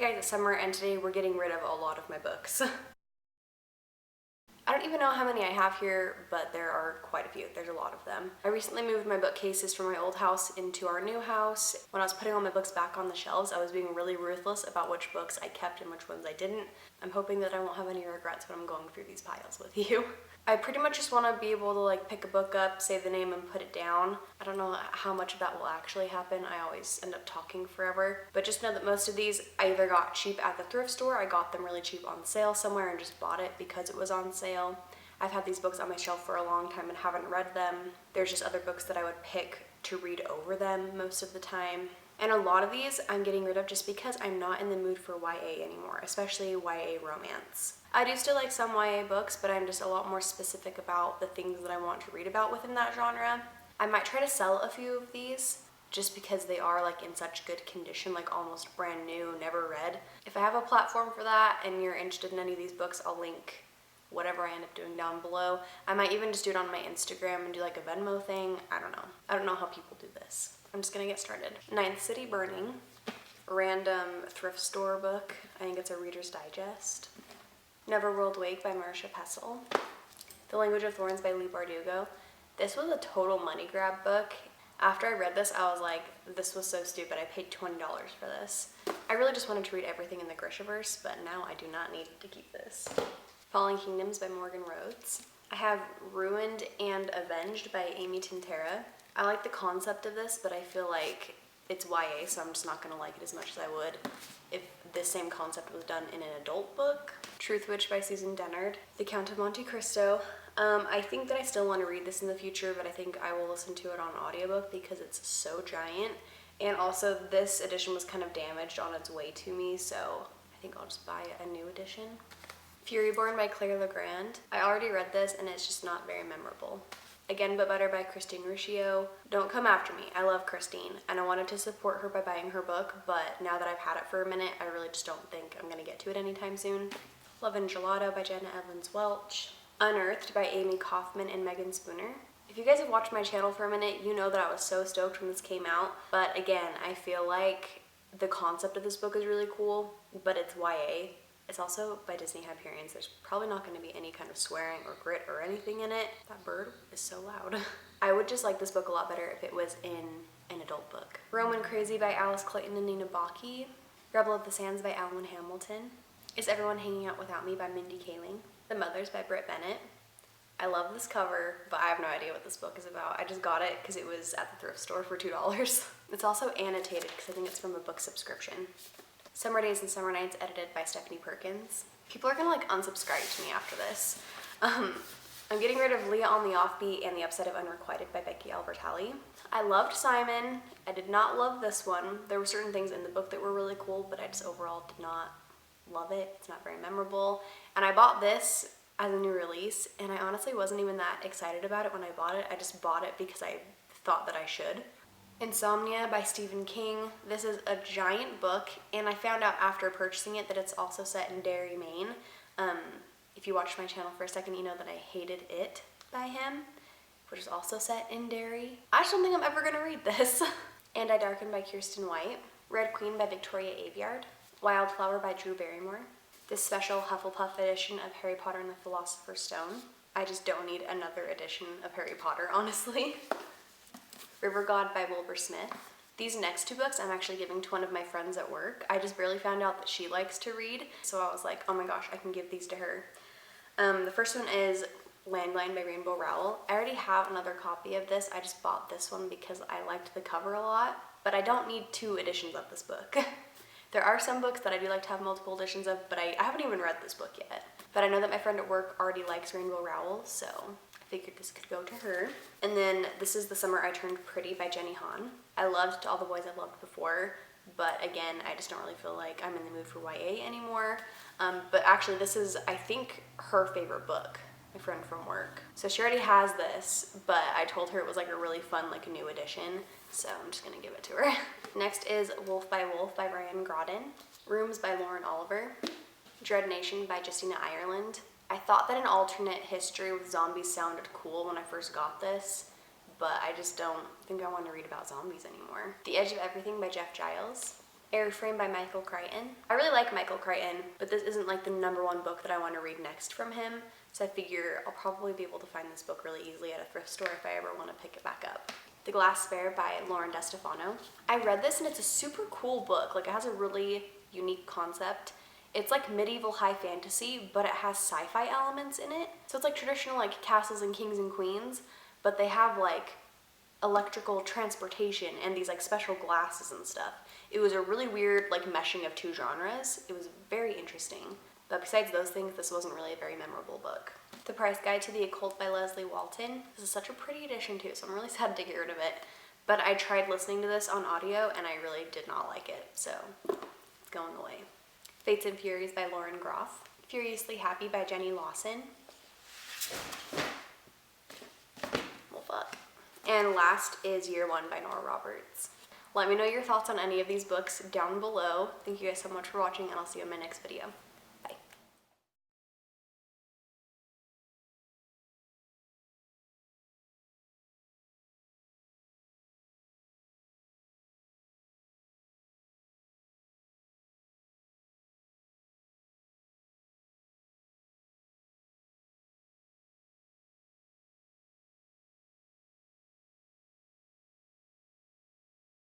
guys, it's summer and today we're getting rid of a lot of my books. I don't even know how many I have here, but there are quite a few. There's a lot of them. I recently moved my bookcases from my old house into our new house. When I was putting all my books back on the shelves, I was being really ruthless about which books I kept and which ones I didn't. I'm hoping that I won't have any regrets when I'm going through these piles with you. I pretty much just want to be able to like pick a book up, say the name, and put it down. I don't know how much of that will actually happen. I always end up talking forever. But just know that most of these I either got cheap at the thrift store, I got them really cheap on sale somewhere and just bought it because it was on sale. I've had these books on my shelf for a long time and haven't read them. There's just other books that I would pick to read over them most of the time. And a lot of these I'm getting rid of just because I'm not in the mood for YA anymore, especially YA romance. I do still like some YA books, but I'm just a lot more specific about the things that I want to read about within that genre. I might try to sell a few of these just because they are like in such good condition, like almost brand new, never read. If I have a platform for that and you're interested in any of these books, I'll link whatever I end up doing down below. I might even just do it on my Instagram and do like a Venmo thing. I don't know how people do this. I'm just gonna get started. Ninth City Burning, random thrift store book. I think it's a Reader's Digest. Neverworld Wake by Marisha Pessl. The Language of Thorns by Leigh Bardugo. This was a total money grab book. After I read this, I was like, this was so stupid. I paid $20 for this. I really just wanted to read everything in the Grishaverse, but now I do not need to keep this. Falling Kingdoms by Morgan Rhodes. I have Ruined and Avenged by Amy Tintera. I like the concept of this, but I feel like it's YA, so I'm just not gonna like it as much as I would if this same concept was done in an adult book. Truth Witch by Susan Dennard. The Count of Monte Cristo. I think that I still want to read this in the future, but I think I will listen to it on audiobook because it's so giant. And also this edition was kind of damaged on its way to me, so I think I'll just buy a new edition. Furyborn by Claire Legrand. I already read this and it's just not very memorable. Again But Better by Christine Riccio. Don't come after me. I love Christine and I wanted to support her by buying her book, but now that I've had it for a minute, I really just don't think I'm gonna get to it anytime soon. Love and Gelato by Jenna Evans Welch. Unearthed by Amy Kaufman and Megan Spooner. If you guys have watched my channel for a minute, you know that I was so stoked when this came out, but again, I feel like the concept of this book is really cool, but it's YA. It's also by Disney Hyperions. There's probably not going to be any kind of swearing or grit or anything in it. That bird is so loud. I would just like this book a lot better if it was in an adult book. Roman Crazy by Alice Clayton and Nina Baki. Rebel of the Sands by Alan Hamilton. Is Everyone Hanging Out Without Me by Mindy Kaling. The Mothers by Britt Bennett. I love this cover, but I have no idea what this book is about. I just got it because it was at the thrift store for $2. It's also annotated because I think it's from a book subscription. Summer Days and Summer Nights, edited by Stephanie Perkins. People are gonna like unsubscribe to me after this. I'm getting rid of Leah on the Offbeat and The Upside of Unrequited by Becky Albertalli. I loved Simon. I did not love this one. There were certain things in the book that were really cool, but I just overall did not love it. It's not very memorable. And I bought this as a new release, and I honestly wasn't even that excited about it when I bought it. I just bought it because I thought that I should. Insomnia by Stephen King. This is a giant book, and I found out after purchasing it that it's also set in Derry, Maine. If you watched my channel for a second, you know that I hated It by him, which is also set in Derry. I just don't think I'm ever gonna read this. And I Darken by Kirsten White. Red Queen by Victoria Aveyard. Wildflower by Drew Barrymore. This special Hufflepuff edition of Harry Potter and the Philosopher's Stone. I just don't need another edition of Harry Potter, honestly. River God by Wilbur Smith. These next two books I'm actually giving to one of my friends at work. I just barely found out that she likes to read, so I was like, oh my gosh, I can give these to her. The first one is Landline by Rainbow Rowell. I already have another copy of this. I just bought this one because I liked the cover a lot, but I don't need 2 editions of this book. There are some books that I do like to have multiple editions of, but I haven't even read this book yet. But I know that my friend at work already likes Rainbow Rowell, so I figured this could go to her. And then this is The Summer I Turned Pretty by Jenny Han. I loved To All the Boys I've Loved Before, but again, I just don't really feel like I'm in the mood for YA anymore. But actually this is, I think, her favorite book, my friend from work. So she already has this, but I told her it was like a really fun, like a new edition, so I'm just gonna give it to her. Next is Wolf by Ryan Grodin. Rooms by Lauren Oliver. Dread Nation by Justina Ireland. I thought that an alternate history with zombies sounded cool when I first got this, but I just don't think I want to read about zombies anymore. The Edge of Everything by Jeff Giles. Airframe by Michael Crichton. I really like Michael Crichton, but this isn't like the #1 book that I want to read next from him, so I figure I'll probably be able to find this book really easily at a thrift store if I ever want to pick it back up. The Glass Sphere by Lauren DeStefano. I read this and it's a super cool book. Like, it has a really unique concept. It's like medieval high fantasy, but it has sci-fi elements in it. So it's like traditional like castles and kings and queens, but they have like electrical transportation and these like special glasses and stuff. It was a really weird like meshing of two genres. It was very interesting. But besides those things, this wasn't really a very memorable book. The Price Guide to the Occult by Leslie Walton. This is such a pretty edition too, so I'm really sad to get rid of it. But I tried listening to this on audio and I really did not like it, so it's going away. Fates and Furies by Lauren Groff. Furiously Happy by Jenny Lawson. Well, fuck. And last is Year One by Nora Roberts. Let me know your thoughts on any of these books down below. Thank you guys so much for watching, and I'll see you in my next video.